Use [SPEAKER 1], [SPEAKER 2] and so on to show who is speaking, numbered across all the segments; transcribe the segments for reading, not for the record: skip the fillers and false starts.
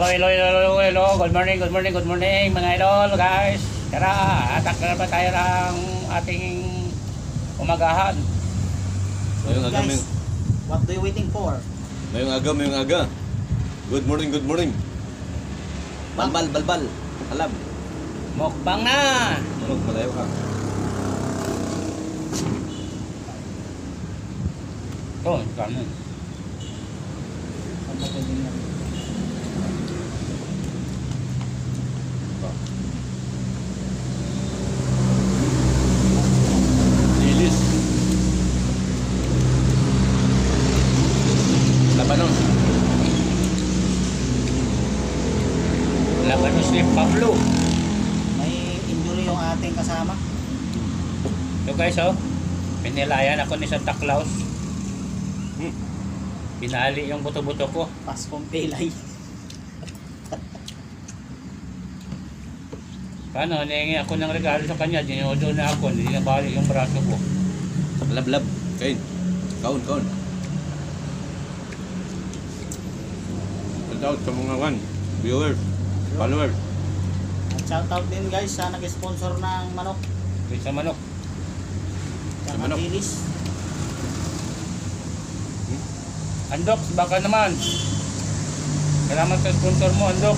[SPEAKER 1] Hello. Good morning mga idol guys. Tara, atak na ba tayo ng ating umagahan.
[SPEAKER 2] Guys, what do you waiting for?
[SPEAKER 3] Mayong aga. Good morning. Balbal. Alam.
[SPEAKER 1] Mukbang na.
[SPEAKER 3] Malayo ka.
[SPEAKER 1] Oh, kanin.
[SPEAKER 3] Lilis.
[SPEAKER 1] Labanos ni Pablo.
[SPEAKER 2] May injury yung ating kasama.
[SPEAKER 1] So guys, oh. Pinilayan ako ni Santa Claus. Binali yung buto-buto ko.
[SPEAKER 2] Paskong pilay.
[SPEAKER 1] Paano? Nahingi ako ng regalo sa kanya. Dinodo na ako. Hindi nabali yung braso ko.
[SPEAKER 3] Lab. Kain. Kaun. Shout out sa mga viewers, followers.
[SPEAKER 2] At shout out din guys sa nag-sponsor ng manok.
[SPEAKER 1] Sa manok.
[SPEAKER 3] Sa
[SPEAKER 2] Sa
[SPEAKER 3] manok.
[SPEAKER 2] Dilis.
[SPEAKER 1] Andok, baka naman. Salamat sa sponsor mo, Andok.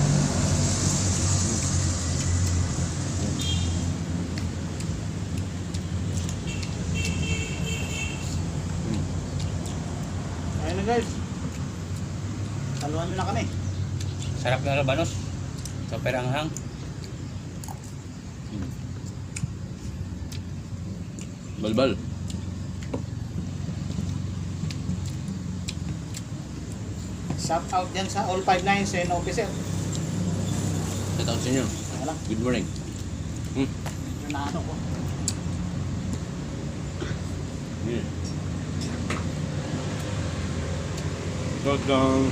[SPEAKER 2] Ayun na guys. Saluhan nyo na kami.
[SPEAKER 1] Sarap ng labanos. Super anghang.
[SPEAKER 3] Balbal.
[SPEAKER 2] Shout out dyan sa all 59 sa officer.
[SPEAKER 3] Shout out sa inyo.
[SPEAKER 2] Wala lang.
[SPEAKER 3] Good morning.
[SPEAKER 2] Yung naano ko.
[SPEAKER 3] Yeah. Shout out.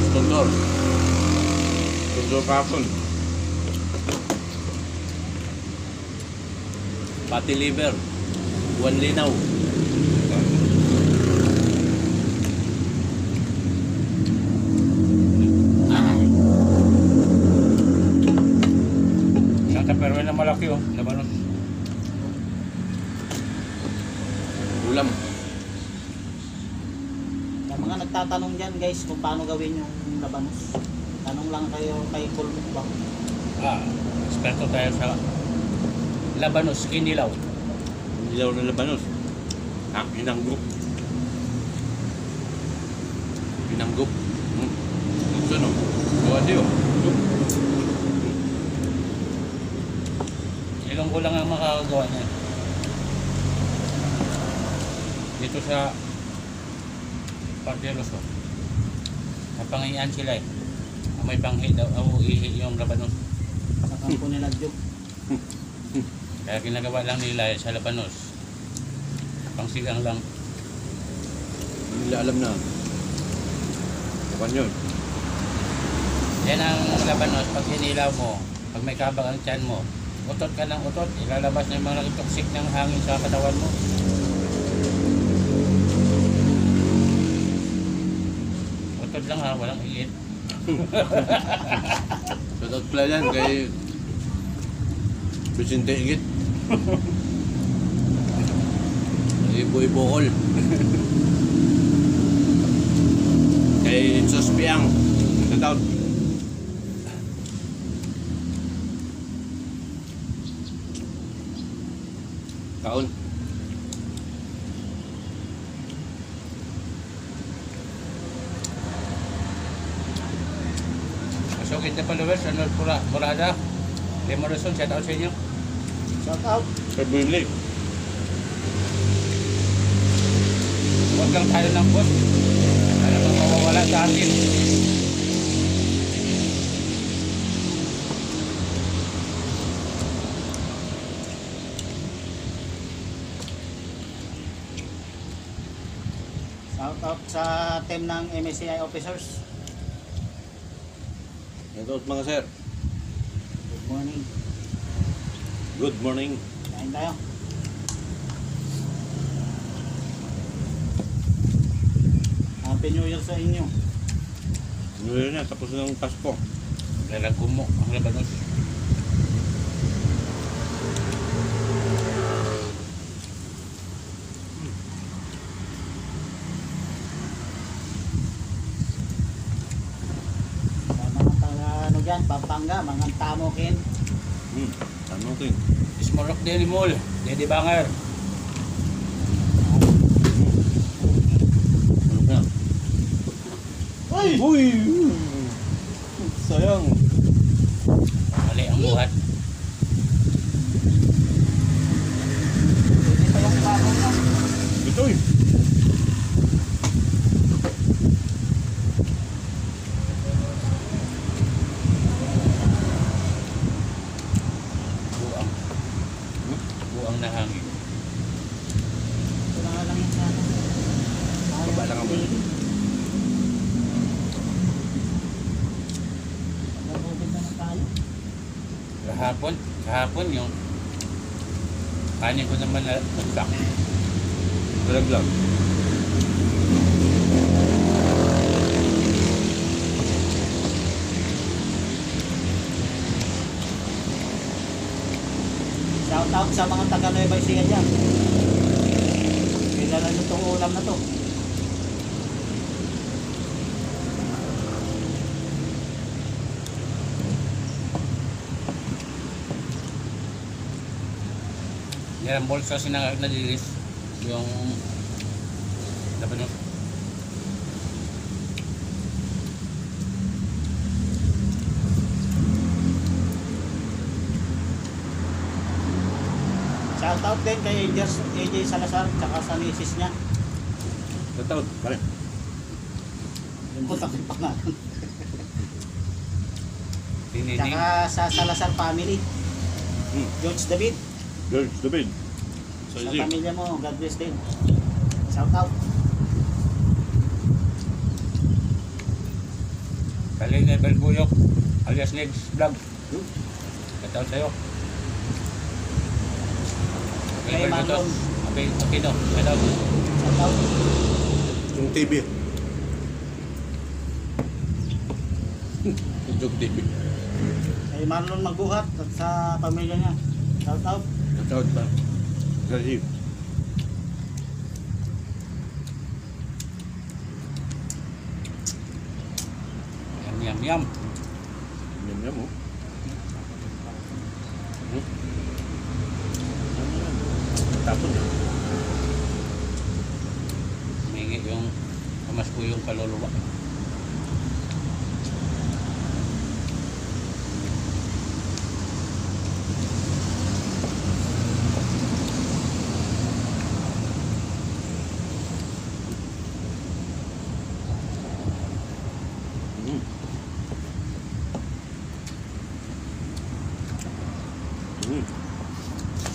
[SPEAKER 3] Sponsor. Sponsor kapon. Pati liver. Juan Linaw.
[SPEAKER 1] Isang taperwe na malaki, oh. Labanos.
[SPEAKER 3] Ulam.
[SPEAKER 2] Yung mga nagtatanong dyan guys kung paano gawin yung labanos. Tanong lang kayo kay Kulmukbang.
[SPEAKER 1] Eksperto tayo sa labanos, kinilaw.
[SPEAKER 3] Dilaw na labanos. Hinanggop. Gusto no? Buwan diyo.
[SPEAKER 1] Ilong ko lang ang makakagawa niya. Dito sa Parderos ko. Napangian sila eh. May panghi daw, ihi yung labanos.
[SPEAKER 2] Sa kampo nila Jog.
[SPEAKER 1] Kaya ginagawa lang nila sa labanos. Pangsigang lang.
[SPEAKER 3] Hindi nila alam na. Bukan yun.
[SPEAKER 1] Yan ang labanos. Pag hinilaw mo, pag may kabag ang tiyan mo, utot ka ng utot. Ilalabas na yung mga toxic ng hangin sa katawan mo. Utot lang ha, walang iit.
[SPEAKER 3] Shout out pala yan kay Vicente Igit. Ibo-ibokol. Kay Sos Piang. Shout out. Kaon.
[SPEAKER 1] So, kita followers, Arnold Murada, Lemorason, shout out sa inyo.
[SPEAKER 2] Shout out.
[SPEAKER 3] Kay Burnley.
[SPEAKER 1] Huwag lang tayo ng boss. Ano bang mawawala sa atin?
[SPEAKER 2] Shout out sa team ng MSCI officers.
[SPEAKER 3] Shout out mga sir.
[SPEAKER 2] Good morning.
[SPEAKER 3] Good morning.
[SPEAKER 2] Kain tayo. Happy New Year sa inyo.
[SPEAKER 3] New Year na, tapos ng Pasko.
[SPEAKER 1] Lalagom mo ang labanos.
[SPEAKER 2] Sa mga taga, ano dyan, Pampanga, mga tamokin.
[SPEAKER 3] Ano kin?
[SPEAKER 1] Ismorok Deli Mall, Dede Banger.
[SPEAKER 3] Ano ka?
[SPEAKER 2] Uy!
[SPEAKER 3] Uy! Sayang.
[SPEAKER 1] Mali ang buhat.
[SPEAKER 2] Hindi pa yung bago na.
[SPEAKER 3] Ito eh.
[SPEAKER 1] Buang. Buang na hangin.
[SPEAKER 2] Ito na nga lang yung sana.
[SPEAKER 3] Baba lang ang
[SPEAKER 2] Nagubit na na tayo.
[SPEAKER 1] Kahapon yung kanin ko naman na nagsak.
[SPEAKER 3] Malaglag.
[SPEAKER 2] Shout out sa mga taga Nueva Ecija dyan. Kilala nyo itong ulam na to.
[SPEAKER 1] Yan ang bolsa nadilis. Yung labanos.
[SPEAKER 2] Shout out din kay AJ Salazar tsaka sa misis niya.
[SPEAKER 3] Tatawad. Pare.
[SPEAKER 2] Yung putak yung pangalan.
[SPEAKER 1] Tinining.
[SPEAKER 2] Tsaka sa Salazar family. George David.
[SPEAKER 3] George David.
[SPEAKER 2] Sa
[SPEAKER 3] Sa Isip.
[SPEAKER 2] pamilya mo, God bless din. Shout out.
[SPEAKER 1] Kaling Nebel Buyok, alias Negs Vlog. Kataon sa'yo.
[SPEAKER 2] Kay Marlon.
[SPEAKER 1] Aquino, kataon.
[SPEAKER 2] Shout out.
[SPEAKER 3] Yung TV. Yung TV.
[SPEAKER 2] Kay Marlon Magbuhat at sa pamilya niya. Shout out.
[SPEAKER 3] Tatawad pa. Sa Isip.
[SPEAKER 1] Yum, yum.
[SPEAKER 3] Yan yan mo. Tapon na.
[SPEAKER 1] Mingi yung pamasko yung kaluluwa.
[SPEAKER 3] Mm. Mm.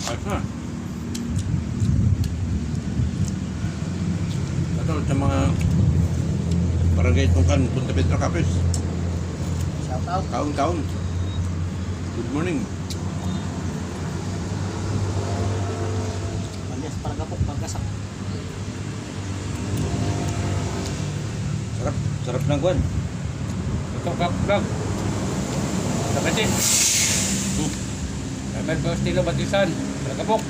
[SPEAKER 3] Ayos na. Tatawad sa mga barangay Tungkan, Punta Pedro Capes.
[SPEAKER 2] Shout out.
[SPEAKER 3] Kaon-kaon. Good morning.
[SPEAKER 2] Alias Paragapok Pagkasak.
[SPEAKER 3] Sarap ng guwan.
[SPEAKER 1] Ito kap vlog. Kapatid. Emel Baustilo Batisan. Palagapok.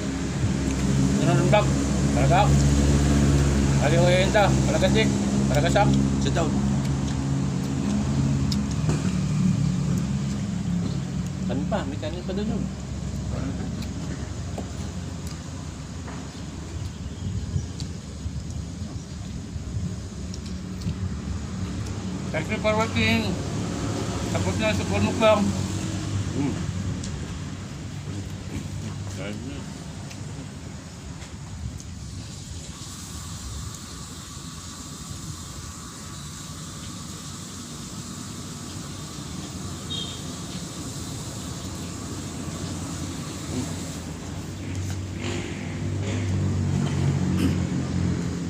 [SPEAKER 1] Sunod vlog. Palagap. Aliw Oyenda. Palagatik. Palagasak.
[SPEAKER 3] Sit down. Kanin pa, may kanin pa doon yun.
[SPEAKER 1] Thank you for watching. Tapos na sa Kulmuk lang.
[SPEAKER 3] Ayos na.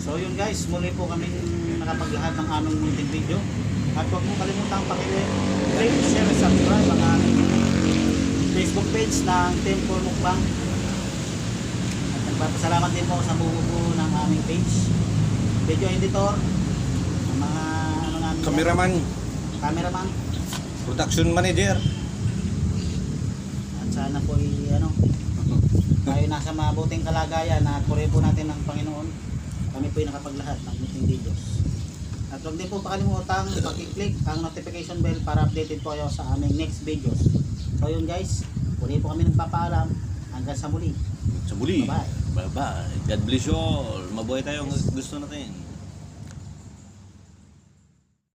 [SPEAKER 2] So yun guys, muli po kami nakapaglahad ng aming munting video. At huwag mo kalimutang paki-like, share, subscribe ang aming Facebook page ng Team for Mukbang. At nagpapasalamat din po sa bumubuo ng aming page. Video editor, mga ano namin, cameraman,
[SPEAKER 3] production manager.
[SPEAKER 2] at sana po tayo nasa mabuting kalagayan at purihin po natin ng Panginoon. Kami po nakapaglahat ng munting videos. At huwag din po pakalimutang pakiclick ang notification bell para updated po kayo sa aming next videos. So yun guys, muli po kami nagpapaalam. Hanggang sa muli.
[SPEAKER 3] Sa muli.
[SPEAKER 2] Bye-bye.
[SPEAKER 4] Bye-bye. God bless you all. Mabuhay tayo ang gusto natin.